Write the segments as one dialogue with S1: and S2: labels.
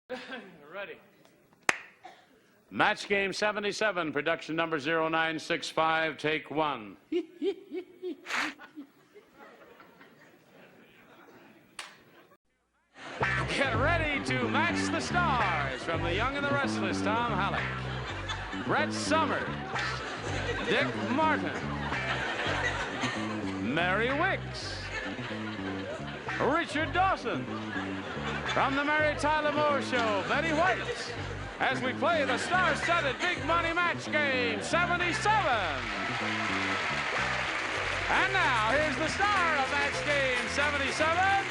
S1: Ready. Match game 77, production number 0965, take one. Get ready to match the stars from The Young and the Restless, Tom Hallick, Brett Summers, Dick Martin, Mary Wickes, Richard Dawson, from the Mary Tyler Moore Show, Betty White, as we play the star-studded big money match game 77. And now, here's the star of match game 77,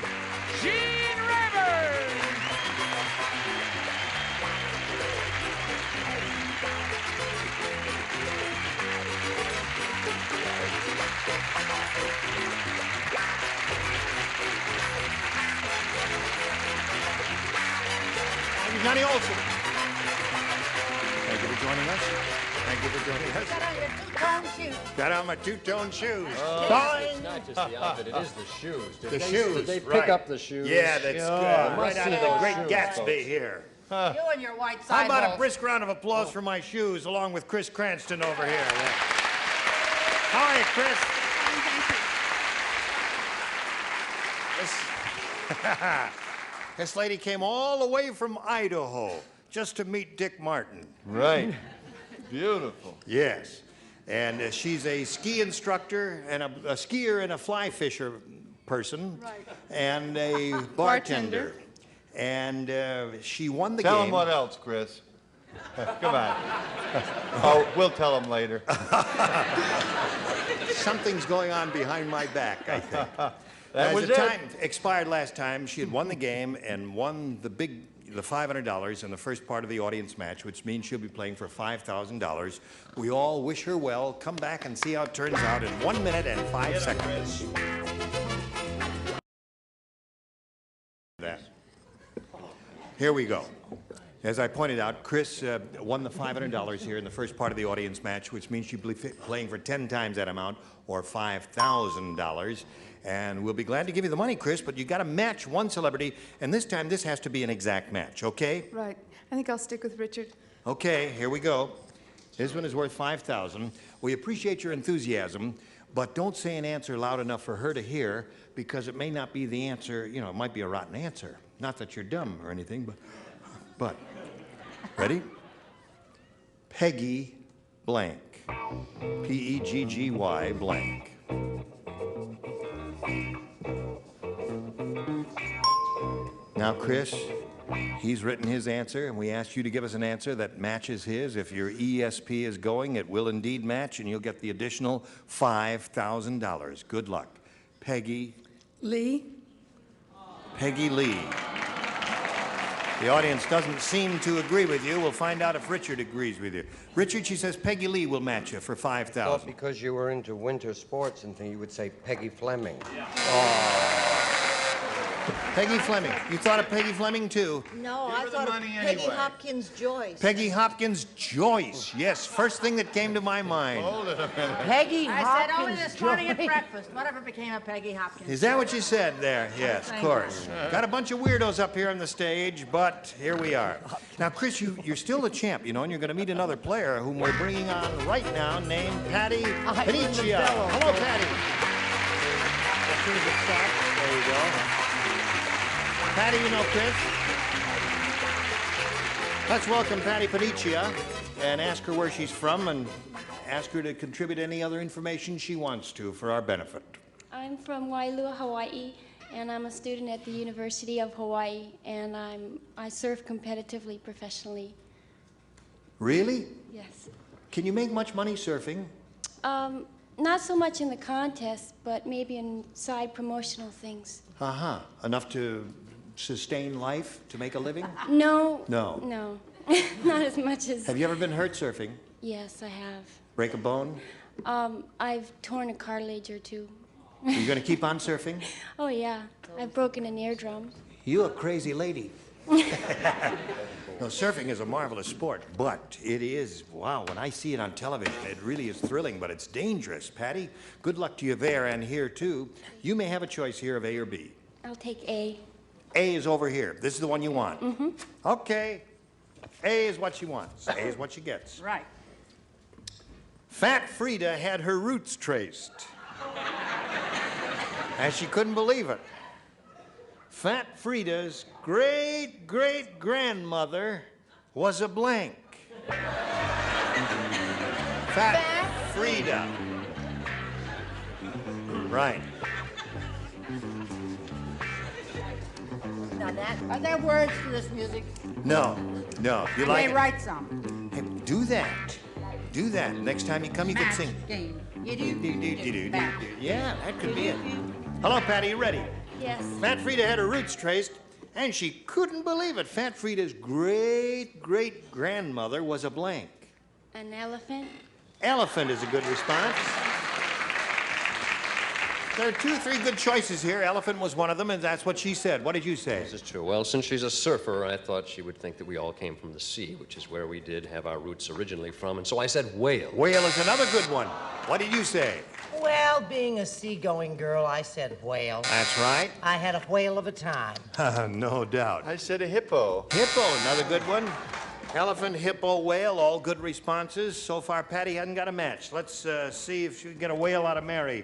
S1: Gene Rayburn.
S2: Johnny Olson. Thank you for joining us. Thank you for joining us.
S3: Got on your two-tone shoes.
S2: Got on my two-tone shoes.
S4: It's not just the outfit, it is the shoes.
S2: The shoes,
S4: Did they
S2: right.
S4: pick up the shoes?
S2: Yeah, that's good. Right out of the Great Gatsby here.
S3: You and your white
S2: How
S3: side
S2: about a
S3: holes.
S2: brisk round of applause for my shoes, along with Chris Cranston over here? Yeah. How are you, Chris? This lady came all the way from Idaho just to meet Dick Martin.
S4: Right. Beautiful.
S2: Yes. And she's a ski instructor and a skier and a fly fisher person.
S3: Right.
S2: And a bartender. And she won the game.
S4: Tell him what else, Chris. Come on. Oh, we'll tell him later.
S2: Something's going on behind my back, I think.
S4: That
S2: As
S4: was
S2: the
S4: it.
S2: time expired last time, she had won the game and won the $500 in the first part of the audience match, which means she'll be playing for $5,000. We all wish her well. Come back and see how it turns out in 1 minute and 5 seconds. That. Here we go. As I pointed out, Chris won the $500 here in the first part of the audience match, which means she'll be playing for 10 times that amount, or $5,000. And we'll be glad to give you the money, Chris, but you got to match one celebrity, and this time this has to be an exact match, okay?
S5: Right. I think I'll stick with Richard.
S2: Okay, here we go. This one is worth $5,000. We appreciate your enthusiasm, but don't say an answer loud enough for her to hear, because it may not be the answer, you know, it might be a rotten answer. Not that you're dumb or anything, but. Ready? Peggy blank. P-E-G-G-Y blank. Now, Chris, he's written his answer, and we asked you to give us an answer that matches his. If your ESP is going, it will indeed match, and you'll get the additional $5,000. Good luck. Peggy.
S5: Lee?
S2: Peggy Lee. The audience doesn't seem to agree with you. We'll find out if Richard agrees with you. Richard, she says Peggy Lee will match you for $5,000.
S6: Thought because you were into winter sports and things, you would say Peggy Fleming.
S2: Yeah. Oh. Peggy Fleming. You thought of Peggy Fleming, too?
S3: No, I thought of Peggy Hopkins Joyce.
S2: Peggy Hopkins Joyce. Yes, first thing that came to my mind.
S4: Hold it a minute.
S3: Peggy Hopkins I said only this morning at breakfast. Whatever became of Peggy Hopkins.
S2: Is that what you said there? Yes, of course. Got a bunch of weirdos up here on the stage, but here we are. Now, Chris, you're still the champ, you know, and you're going to meet another player whom we're bringing on right now named Patty Paniccia. Hello, Patty. As soon as it stops, there you go. Patty, you know Chris. Let's welcome Patty Paniccia and ask her where she's from and ask her to contribute any other information she wants to for our benefit.
S7: I'm from Wailua, Hawaii, and I'm a student at the University of Hawaii, and I surf competitively, professionally.
S2: Really?
S7: Yes.
S2: Can you make much money surfing?
S7: Not so much in the contest, but maybe in side promotional things.
S2: Uh-huh. Enough to sustain life, to make a living?
S7: No.
S2: No.
S7: No. Not as much as...
S2: Have you ever been hurt surfing?
S7: Yes, I have.
S2: Break a bone?
S7: I've torn a cartilage or two.
S2: Are you going to keep on surfing?
S7: Oh, yeah. I've broken an eardrum.
S2: You a crazy lady. No, surfing is a marvelous sport, but it is, wow, when I see it on television, it really is thrilling, but it's dangerous. Patty, good luck to you there and here, too. You may have a choice here of A or B.
S7: I'll take A.
S2: A is over here. This is the one you want. Okay. A is what she wants. A is what she gets.
S3: Right.
S2: Fat Frida had her roots traced. And she couldn't believe it. Fat Frida's great-great-grandmother was a blank. Fat Frida. Right.
S3: Now are there words to this music?
S2: No. You like
S3: They
S2: it?
S3: write some.
S2: Hey, do that. Do that. Next time you come, you can
S3: Match
S2: sing.
S3: game.
S2: Yeah, that could be it. Hello, Patty. You ready?
S7: Yes.
S2: Fat Frida had her roots traced, and she couldn't believe it. Fat Frida's great-great-grandmother was a blank.
S7: An elephant.
S2: Elephant is a good response. There are 2 or 3 good choices here. Elephant was one of them, and that's what she said. What did you say?
S8: This is true. Well, since she's a surfer, I thought she would think that we all came from the sea, which is where we did have our roots originally from, and so I said whale.
S2: Whale is another good one. What did you say?
S9: Well, being a seagoing girl, I said whale.
S2: That's right.
S9: I had a whale of a time.
S2: No doubt.
S4: I said a hippo.
S2: Hippo, another good one. Elephant, hippo, whale, all good responses. So far, Patty hadn't got a match. Let's see if she can get a whale out of Mary.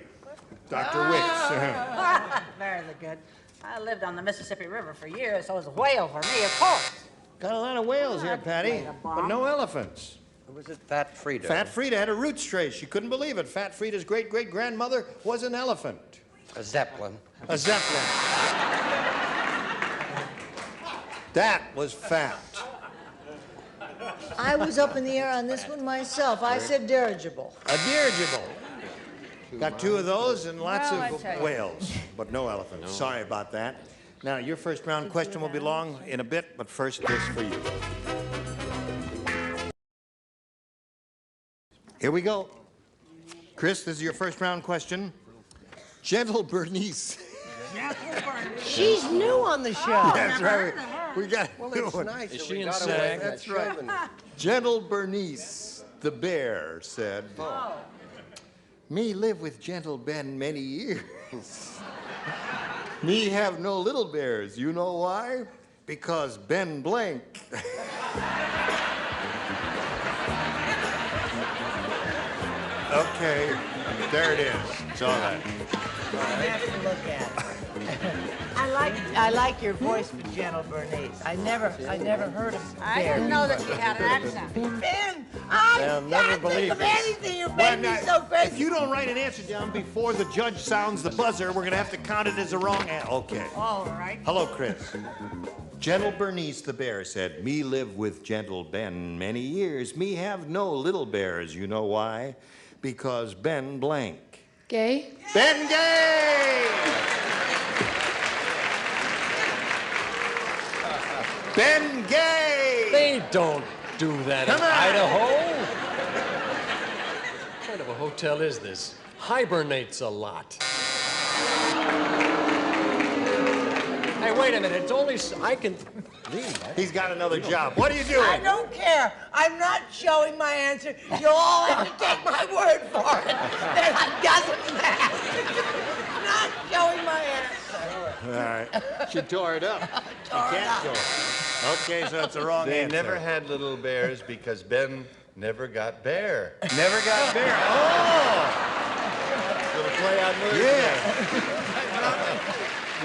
S2: Dr. Wickes.
S3: Very good. I lived on the Mississippi River for years, so it was a whale for me, of course.
S2: Got a lot of whales here, Patty, but no elephants.
S6: Who was it? Fat Frida.
S2: Fat Frida had a roots trace. She couldn't believe it. Fat Frida's great-great-grandmother was an elephant.
S6: A zeppelin.
S2: A zeppelin. That was fat.
S10: I was up in the air on this one myself. I said dirigible.
S2: A dirigible. Got 2 of those and lots
S3: Well, I
S2: of
S3: tell you.
S2: whales, but no elephants. Sorry about that. Now, your first round question will be long in a bit, but first, this for you. Here we go. Chris, this is your first round question. Gentle Bernice.
S9: She's new on the show.
S2: That's right. We got
S6: Well,
S2: a new
S6: it's
S2: one.
S6: nice.
S8: Is
S6: that
S8: she
S6: we
S8: in
S6: got away
S8: SAG?
S6: with
S2: That's
S6: that
S2: right.
S6: chauvinist.
S2: Gentle Bernice, the bear, said, Me live with gentle Ben many years. Me have no little bears. You know why? Because Ben blank. Okay, there it is. It's all right.
S9: I have to look at it. I like your voice for Gentle Bernice. I never heard of
S3: I didn't know that she had an accent.
S9: Ben,
S2: They'll never
S9: can't
S2: believe
S9: think of
S2: this.
S9: anything. You
S2: Well,
S9: made me
S2: now,
S9: so
S2: if
S9: crazy.
S2: you don't write an answer down before the judge sounds the buzzer, we're going to have to count it as a wrong answer. Okay.
S3: All right.
S2: Hello, Chris. Gentle Bernice the bear said, Me live with gentle Ben many years. Me have no little bears. You know why? Because Ben blank.
S5: Gay?
S2: Ben Gay! Ben Gay!
S8: They don't do that
S2: Come
S8: in
S2: on.
S8: Idaho. What kind of a hotel is this? Hibernates a lot. Hey, wait a minute. It's only I can leave.
S2: He's got another job. What are you doing?
S9: I don't care. I'm not showing my answer. You all have to take my word for it. That it doesn't matter. Not showing my answer.
S2: All right. She tore it up. Can't go. Okay, so it's the wrong
S4: They
S2: answer.
S4: never had little bears because Ben never got bear.
S2: Never got bear. Oh!
S4: Little play on words.
S2: Yeah.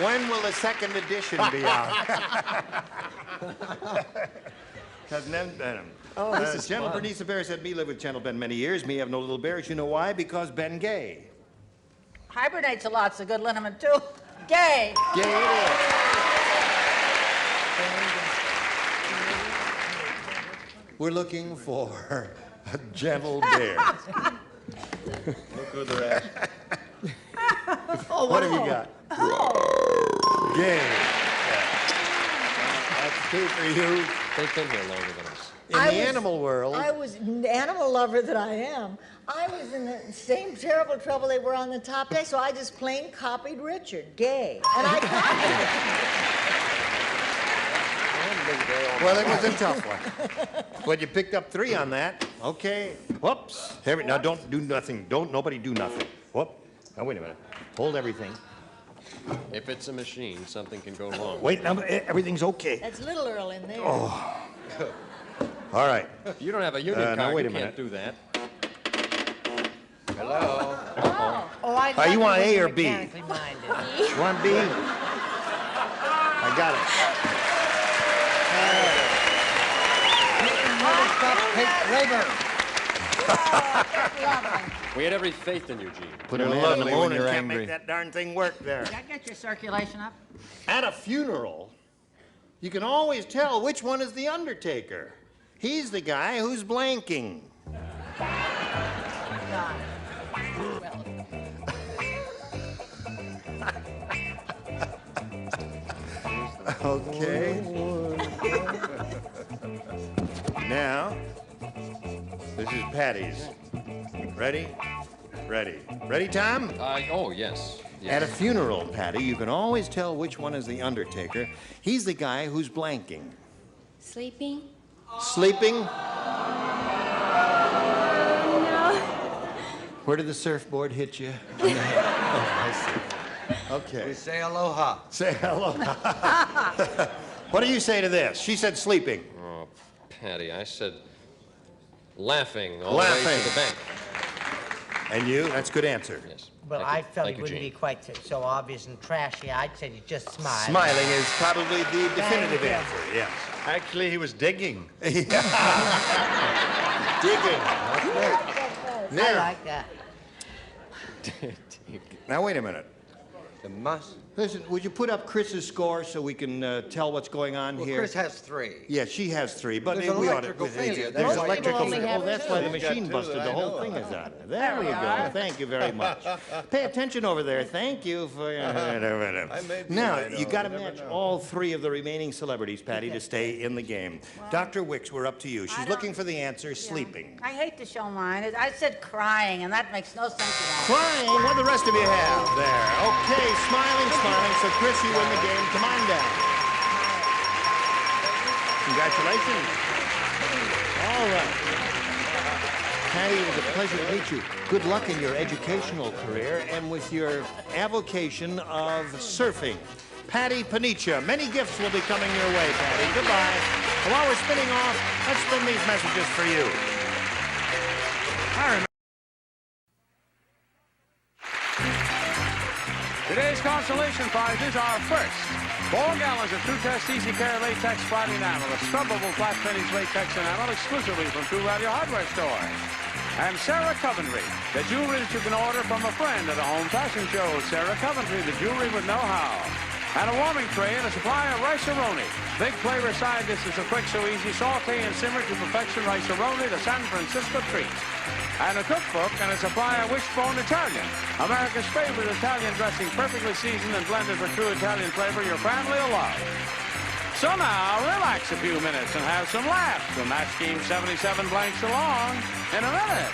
S2: When will the second edition be out? Because
S8: this is
S2: Gentle
S8: fun.
S2: Bernice the bear said, Me live with gentle Ben many years. Me have no little bears. You know why? Because Ben gay.
S3: Hibernates a lot's a good liniment, too. Gay.
S2: Gay it is. We're looking for a gentle bear.
S4: Look who they're at.
S2: What have you got? Gay. That's 2 for you.
S8: They've been here longer than us.
S2: In the animal world.
S10: I was an animal lover that I am. I was in the same terrible trouble they were on the top deck, so I just plain copied Richard, gay. And I copied
S2: Well, it was a tough one. But you picked up 3 on that. Okay. Whoops. Now don't do nothing. Don't nobody do nothing. Whoop. Now wait a minute. Hold everything.
S8: If it's a machine, something can go wrong.
S2: Wait, now, everything's okay.
S10: That's Little Earl in there.
S2: Oh. All right.
S8: You don't have a union card.
S2: Now, wait
S8: you
S2: a
S8: can't
S2: minute.
S8: do that.
S6: Hello?
S9: I
S2: you want A or B?
S9: mechanically minded.
S2: You want B? I got it.
S8: We had every faith in you, Gene.
S2: Put him
S4: You're
S2: on the
S4: lovely
S2: moon
S4: when
S2: and
S4: you're
S2: can't
S4: angry.
S2: make that darn thing work there.
S3: Did I get your circulation up?
S2: At a funeral, you can always tell which one is the undertaker. He's the guy who's blanking. Okay. Now, this is Patty's. Ready? Ready. Ready, Tom?
S8: Oh, yes.
S2: At a funeral, Patty, you can always tell which one is the undertaker. He's the guy who's blanking.
S7: Sleeping?
S2: Sleeping?
S7: No.
S2: Where did the surfboard hit you? On the head. Oh, I see. Okay.
S6: We say aloha.
S2: Say aloha. What do you say to this? She said sleeping.
S8: Oh, Patty, I said laughing all the
S2: Laughing.
S8: way to the bank.
S2: And you? That's a good answer.
S8: Yes.
S9: Well,
S8: Thank you.
S9: I felt
S8: Thank
S9: it
S8: you,
S9: wouldn't
S8: Gene.
S9: be quite so obvious and trashy. I'd say you just smile.
S2: Smiling is probably the definitive
S9: you.
S2: answer, yes.
S4: Actually, he was digging.
S2: Digging.
S9: I
S2: Now,
S9: like that.
S2: now, wait a minute.
S6: The must.
S2: Listen, would you put up Chris's score so we can tell what's going on
S6: Well,
S2: here?
S6: Chris has 3.
S2: Yeah, she has 3, but
S6: There's an
S2: we ought to.
S6: electrical failure.
S2: There's
S6: Most
S2: electrical
S6: people only
S2: failure.
S6: have
S2: Oh, that's
S6: two.
S2: why the
S4: He's got
S2: machine
S4: 2
S2: busted.
S4: that
S2: The
S4: I
S2: whole
S4: know
S2: thing
S4: of.
S2: is on. There we go. Thank you very much. Pay attention over there. Thank you for. Now, you got to match all 3 of the remaining celebrities, Patty, to stay in the game. Dr. Wickes, we're up to you. She's looking for the answer. Sleeping.
S3: I hate to show mine. I said crying, and that makes no sense at all.
S2: Crying. What do the rest of you have there? Okay, smiling, smiling. So, Chris, you win the game. Come on down. Congratulations. All right. Patty, it was a pleasure to meet you. Good luck in your educational career and with your avocation of surfing. Patty Panicia, many gifts will be coming your way, Patty. Goodbye. And while we're spinning off, let's spin these messages for you.
S1: Today's consolation prizes are first, 4 gallons of True Test Easy Care Latex Flat Enamel, a scrubbable flat finish latex enamel exclusively from True Value Hardware Store. And Sarah Coventry, the jewelry that you can order from a friend at a home fashion show. Sarah Coventry, the jewelry with know-how. And a warming tray and a supply of rice-a-roni. Big flavor side dishes of quick, so easy, saute and simmer to perfection rice-a-roni, the San Francisco treat. And a cookbook and a supply of Wishbone Italian, America's favorite Italian dressing, perfectly seasoned and blended for true Italian flavor your family will love. So now, relax a few minutes and have some laughs. The Match Game 77 blanks along in a minute.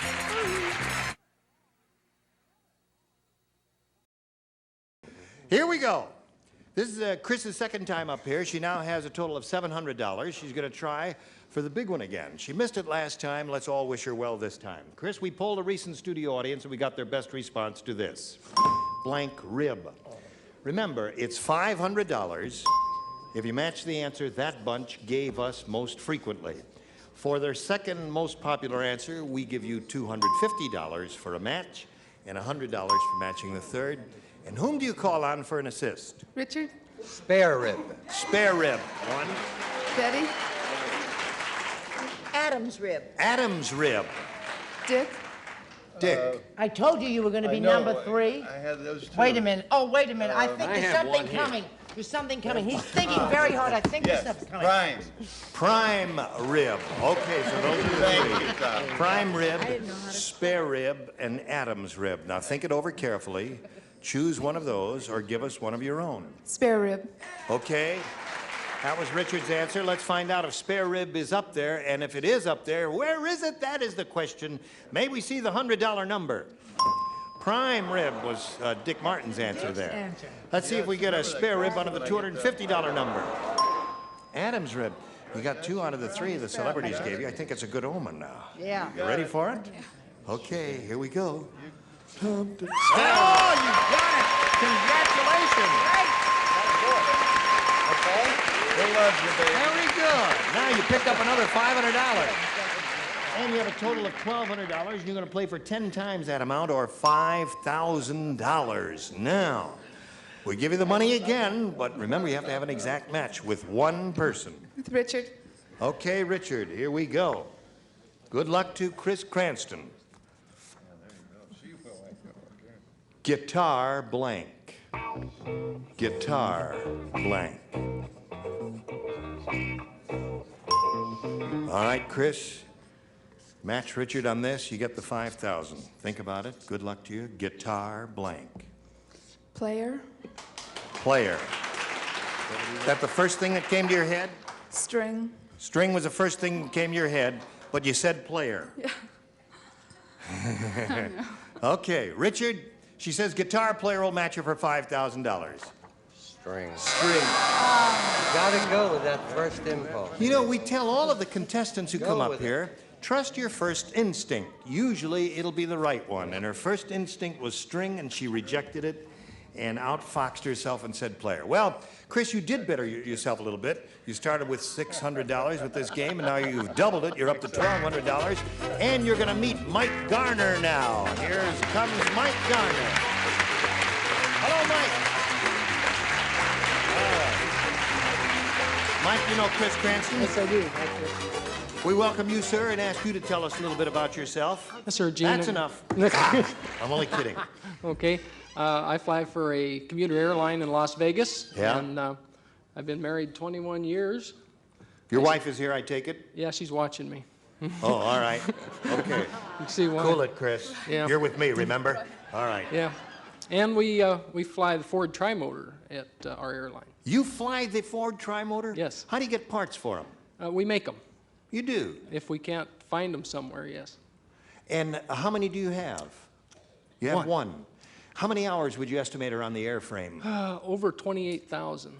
S2: Here we go. This is Chris's second time up here. She now has a total of $700. She's going to try for the big one again. She missed it last time. Let's all wish her well this time. Chris, we polled a recent studio audience and we got their best response to this. Blank rib. Remember, it's $500. If you match the answer that bunch gave us most frequently. For their second most popular answer, we give you $250 for a match and $100 for matching the third. And whom do you call on for an assist?
S5: Richard?
S6: Spare rib.
S2: Spare rib. 1.
S5: Betty?
S10: Adam's rib.
S2: Adam's rib.
S5: Dick?
S2: Dick.
S9: I told you were going to be
S4: I know,
S9: number 3.
S4: I had those 2.
S9: Wait a minute. Oh, wait a minute. I think
S8: I
S9: there's
S8: have
S9: something
S8: one here.
S9: coming. There's something coming. He's thinking very hard. I think there's
S4: Yes,
S9: something coming.
S4: prime.
S2: Prime rib. Okay, so those are the
S4: Thank
S2: 3.
S4: you, Tom.
S2: Prime rib, spare rib, and Adam's rib. Now think it over carefully. Choose one of those or give us one of your own.
S5: Spare rib.
S2: Okay. That was Richard's answer. Let's find out if spare rib is up there. And if it is up there, where is it? That is the question. May we see the $100 number? Prime rib was Dick Martin's answer there. Let's see if we get a spare rib under the $250 number. Adam's rib. You got 2 out of the 3 the celebrities gave you. I think it's a good omen now.
S10: Yeah.
S2: You ready for it? Okay, here we go. Oh, you got it! Congratulations.
S4: Okay? We love you, baby.
S2: Very good. Now you picked up another $500. And you have a total of $1,200, and you're going to play for 10 times that amount, or $5,000. Now, we give you the money again, but remember, you have to have an exact match with one person.
S5: With Richard.
S2: Okay, Richard, here we go. Good luck to Chris Cranston. Guitar blank. Guitar blank. All right, Chris. Match Richard on this, you get the 5,000. Think about it. Good luck to you. Guitar blank.
S5: Player.
S2: Player. Is that the first thing that came to your head?
S5: String.
S2: String was the first thing that came to your head, but you said player.
S5: Yeah.
S2: Okay, Richard, she says guitar player will match her for $5,000.
S6: String.
S2: String.
S6: Gotta go with that first impulse.
S2: You know, we tell all of the contestants who
S6: Go
S2: come up
S6: with it.
S2: here, trust your first instinct. Usually it'll be the right one. And her first instinct was string, and she rejected it and outfoxed herself and said player. Well, Chris, you did better yourself a little bit. You started with $600 with this game, and now you've doubled it. You're up to $1,200, and you're going to meet Mike Garner now. Here comes Mike Garner. Hello, Mike. Mike, you know Chris Cranston?
S11: Yes, I do.
S2: We welcome you, sir, and ask you to tell us a little bit about yourself.
S11: Yes, sir, Gene.
S2: That's enough. I'm only kidding.
S11: Okay. I fly for a commuter airline in Las Vegas.
S2: Yeah.
S11: And I've been married 21 years.
S2: Your wife is here, I take it?
S11: Yeah, she's watching me.
S2: Oh, all right. Okay.
S11: You can see why.
S2: Cool it, Chris.
S11: Yeah.
S2: You're with me, remember? All right.
S11: Yeah. And we fly the Ford Trimotor at our airline.
S2: You fly the Ford Trimotor?
S11: Yes.
S2: How do you get parts for them?
S11: We make them.
S2: You do?
S11: If we can't find them somewhere, yes.
S2: And how many do you have? You have one. How many hours would you estimate are on the airframe?
S11: Over 28,000.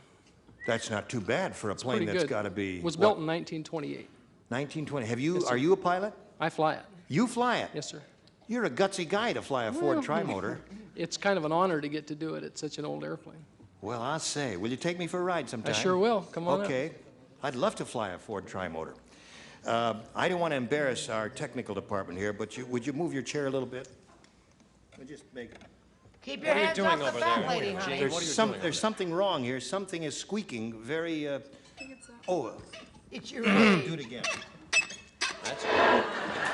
S2: That's not too bad for a plane
S11: Pretty
S2: that's
S11: good.
S2: got to be.
S11: Was built in 1928.
S2: 1920.
S11: Yes, sir.
S2: Are you a pilot?
S11: I fly it.
S2: You fly it?
S11: Yes, sir.
S2: You're a gutsy guy to fly a Ford Trimotor.
S11: It's kind of an honor to get to do it. It's such an old airplane.
S2: Well, I'll say. Will you take me for a ride sometime?
S11: I sure will. Come on
S2: Okay. I'd love to fly a Ford Trimotor. I don't want to embarrass our technical department here, but would you move your chair a little bit? We'll just make it.
S9: Keep your hands off the fat lady, honey.
S2: There's something wrong here. Something is squeaking very.
S9: It's your
S2: Do it again.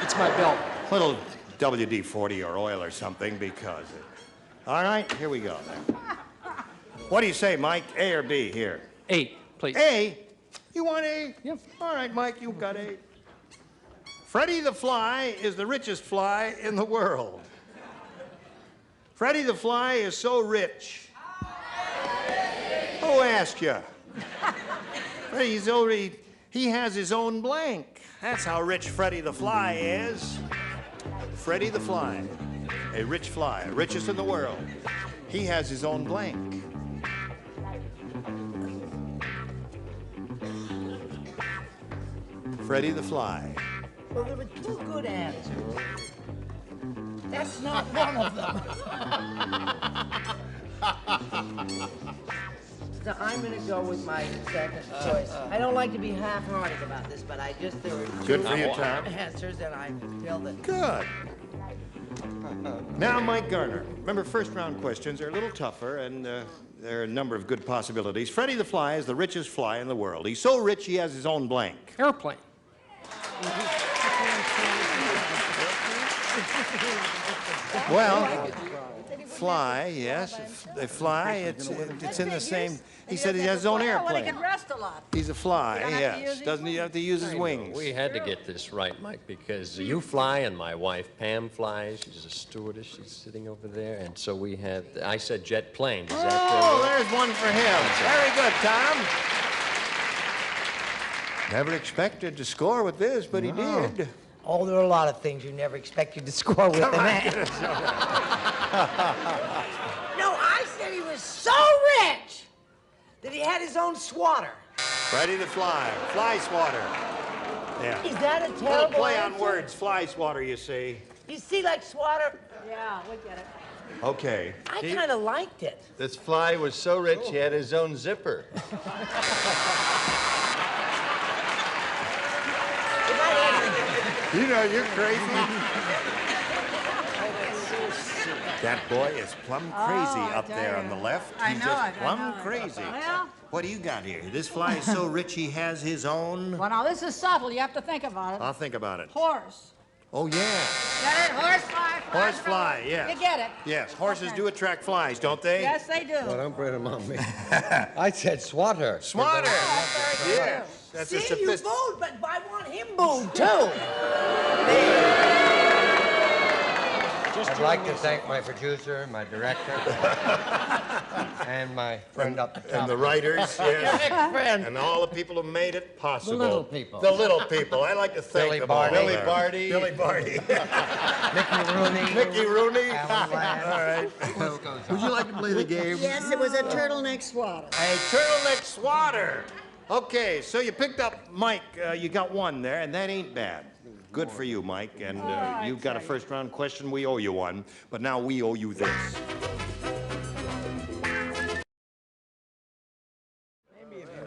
S11: It's my belt.
S2: Little WD-40 or oil or something, because. All right, here we go. What do you say, Mike? A or B here?
S11: A, please.
S2: A? You want A?
S11: Yep.
S2: All right, Mike, you got A. Freddie the Fly is the richest fly in the world. Freddie the Fly is so rich. Who asked you? Freddie's already, he has his own blank. That's how rich Freddie the Fly is. Freddie the Fly, a rich fly, richest in the world. He has his own blank. Freddie the Fly.
S9: Well, there were two good answers. That's not one of them. So I'm going to go with my second choice. I don't like to be half-hearted about this, but there were two
S2: Good for you, Tom.
S9: answers, and I feel that.
S2: Good. Now, Mike Garner. Remember, first-round questions are a little tougher, and there are a number of good possibilities. Freddie the Fly is the richest fly in the world. He's so rich he has his own blank.
S11: Airplane.
S2: Well, fly, yes. They fly, it's in the same. He said he has his own
S3: Well, he
S2: airplane.
S3: can rest a lot.
S2: He's a fly,
S3: You don't have to use
S2: yes.
S3: his
S2: Doesn't he have to use his wings?
S8: We had to get this right, Mike, because you fly and my wife Pam flies. She's a stewardess. She's sitting over there, and so we had. I said jet plane. Does that
S2: Oh, there's one for him. Very good, Tom. Never expected to score with this, but he did.
S9: Oh, there are a lot of things you never expected to score with in that. No, I said he was so rich that he had his own swatter.
S2: Freddie the Fly, fly swatter. Yeah.
S9: Is that a
S2: Little
S9: terrible
S2: play on
S9: answer?
S2: words, fly swatter, you see.
S9: You see, like swatter?
S3: Yeah, we get it.
S2: Okay.
S9: I kind of liked it.
S4: This fly was so rich he had his own zipper.
S2: You know, you're crazy. That boy is plumb crazy up there on the left.
S3: I
S2: He's
S3: know
S2: just
S3: it, I
S2: plumb
S3: know it.
S2: crazy.
S3: Well.
S2: What do you got here? This fly is so rich he has his own.
S3: Well, now, this is subtle. You have to think about it.
S2: I'll think about it.
S3: Horse.
S2: Oh, yeah.
S3: Get it? Horsefly.
S2: Horsefly, yes.
S3: You get it?
S2: Yes, horses
S3: Okay.
S2: do attract flies, don't they?
S3: Yes, they do.
S6: Well, don't put him on me. I said swatter.
S2: Swatter.
S3: That's very
S2: Yes. That's a
S9: See, you
S2: sophisticated.
S9: booed, but I want him booed, too.
S6: I'd like to thank my producer, my director, and my friend up the top.
S2: And the writers, yes.
S9: Friend.
S2: And all the people who made it possible.
S6: The little people.
S2: The little people. I like to thank
S6: Billy
S2: them all.
S6: Barty.
S2: Billy
S6: There.
S2: Barty. Billy Barty.
S6: Mickey Rooney.
S2: Mickey Rooney.
S6: Alan Ladd.
S2: All right.
S4: Would you like to play the game?
S10: Yes, it was a turtleneck swatter.
S2: A turtleneck swatter. Okay, so you picked up Mike. You got one there, and that ain't bad. Good for you, Mike. And you've got a first-round question. We owe you one. But now we owe you this.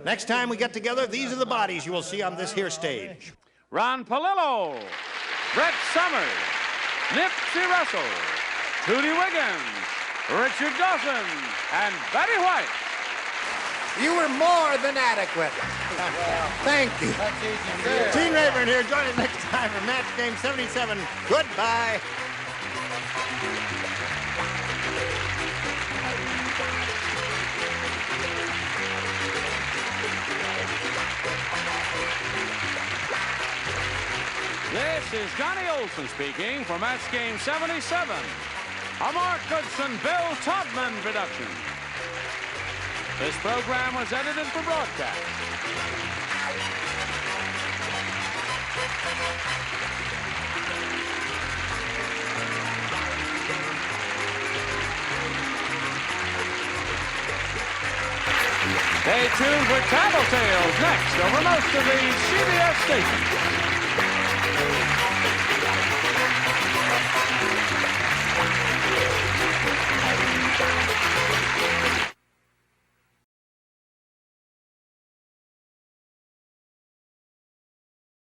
S2: Next time we get together, these are the bodies you will see on this here stage.
S1: Ron Palillo, Brett Summers, Nipsey Russell, Trudy Wiggins, Richard Dawson, and Betty White.
S2: You were more than adequate. Thank you. Gene Rayburn here. Join us next time for Match Game 77. Goodbye.
S1: This is Johnny Olson speaking for Match Game 77, a Mark Goodson, Bill Todman production. This program was edited for broadcast. Stay tuned for Tattletales next over most of the CBS stations.